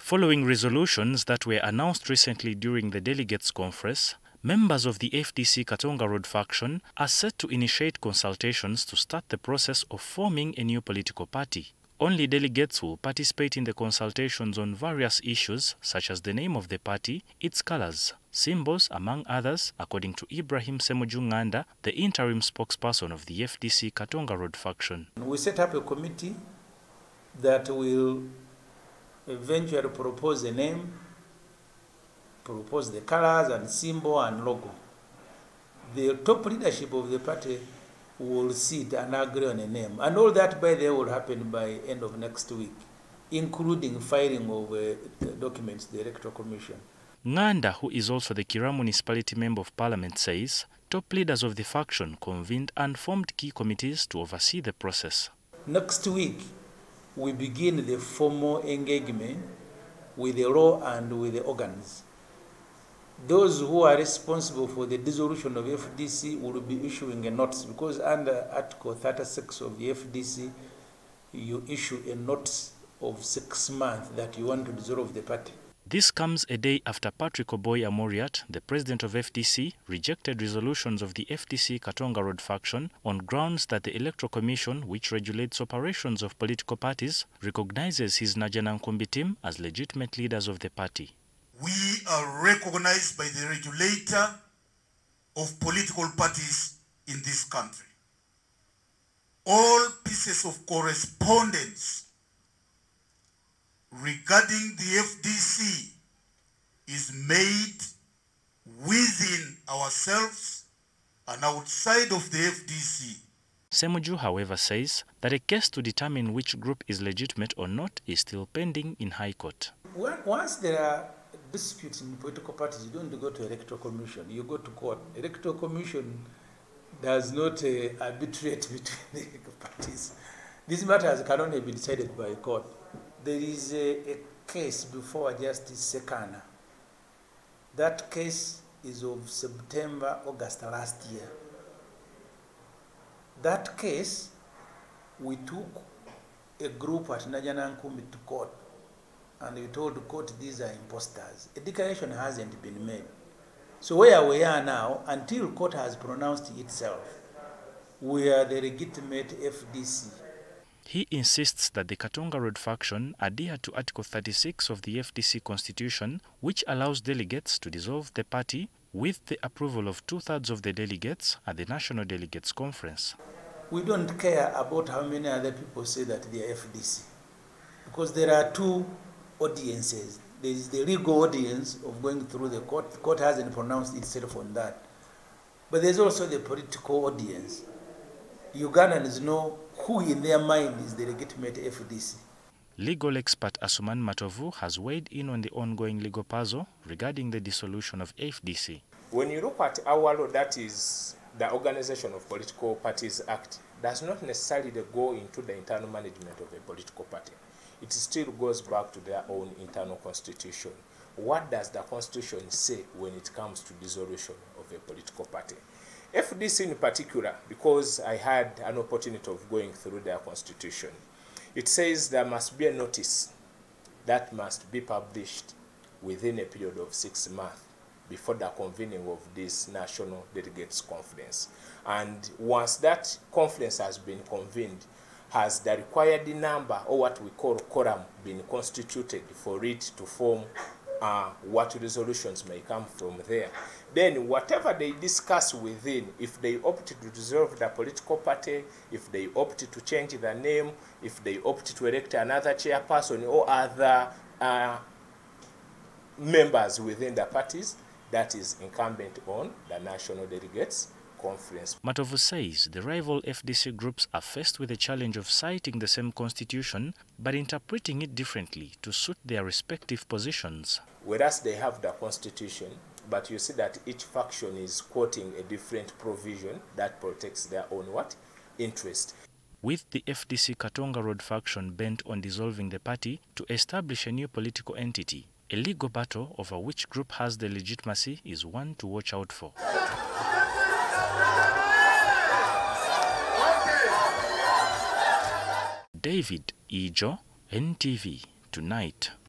Following resolutions that were announced recently during the Delegates Conference, members of the FDC Katonga Road Faction are set to initiate consultations to start the process of forming a new political party. Only delegates will participate in the consultations on various issues such as the name of the party, its colors, symbols, among others, according to Ibrahim Semuju Nganda, the interim spokesperson of the FDC Katonga Road Faction. We set up a committee that will eventually propose a name, propose the colors and symbol and logo. The top leadership of the party will sit and agree on a name. And all that, by the way, will happen by end of next week, including filing of documents to the Electoral Commission. Nganda, who is also the Kira Municipality Member of Parliament, says top leaders of the faction convened and formed key committees to oversee the process. Next week, we begin the formal engagement with the law and with the organs. Those who are responsible for the dissolution of FDC will be issuing a notice, because under Article 36 of the FDC, you issue a notice of 6 months that you want to dissolve the party. This comes a day after Patrick Oboy Amoriat, the president of FDC, rejected resolutions of the FDC Katonga Road Faction on grounds that the Electoral Commission, which regulates operations of political parties, recognizes his Najjanankumbi team as legitimate leaders of the party. We are recognized by the regulator of political parties in this country. All pieces of correspondence regarding the FDC is made within ourselves and outside of the FDC. Semuju, however, says that a case to determine which group is legitimate or not is still pending in High Court. Once there are disputes in political parties, you don't go to Electoral Commission, you go to court. Electoral Commission does not arbitrate between the parties. These matters can only be decided by court. There is a case before Justice Sekana. That case is of September, August last year. That case, we took a group at Najjanankumbi to court, and we told the court these are imposters. A declaration hasn't been made. So where we are now, until court has pronounced itself, we are the legitimate FDC. He insists that the Katonga Road Faction adhere to Article 36 of the FDC Constitution, which allows delegates to dissolve the party with the approval of 2/3 of the delegates at the National Delegates Conference. We don't care about how many other people say that they are FDC, because there are two audiences. There is the legal audience of going through the court. The court hasn't pronounced itself on that. But there's also the political audience. Ugandans know who in their mind is the legitimate FDC. Legal expert Asuman Matovu has weighed in on the ongoing legal puzzle regarding the dissolution of FDC. When you look at our law, that is the Organization of Political Parties Act, does not necessarily go into the internal management of a political party. It still goes back to their own internal constitution. What does the constitution say when it comes to dissolution of a political party? FDC in particular, because I had an opportunity of going through their constitution, it says there must be a notice that must be published within a period of 6 months before the convening of this National Delegates Conference. And once that conference has been convened, has the required number, or what we call quorum, been constituted for it to form what resolutions may come from there. Then whatever they discuss within, if they opt to dissolve the political party, if they opt to change the name, if they opt to elect another chairperson or other members within the parties, that is incumbent on the National Delegates Conference. Matovu says the rival FDC groups are faced with the challenge of citing the same constitution but interpreting it differently to suit their respective positions. Whereas they have the constitution, but you see that each faction is quoting a different provision that protects their own interest. With the FDC Katonga Road Faction bent on dissolving the party to establish a new political entity, a legal battle over which group has the legitimacy is one to watch out for. David Ijo, NTV Tonight.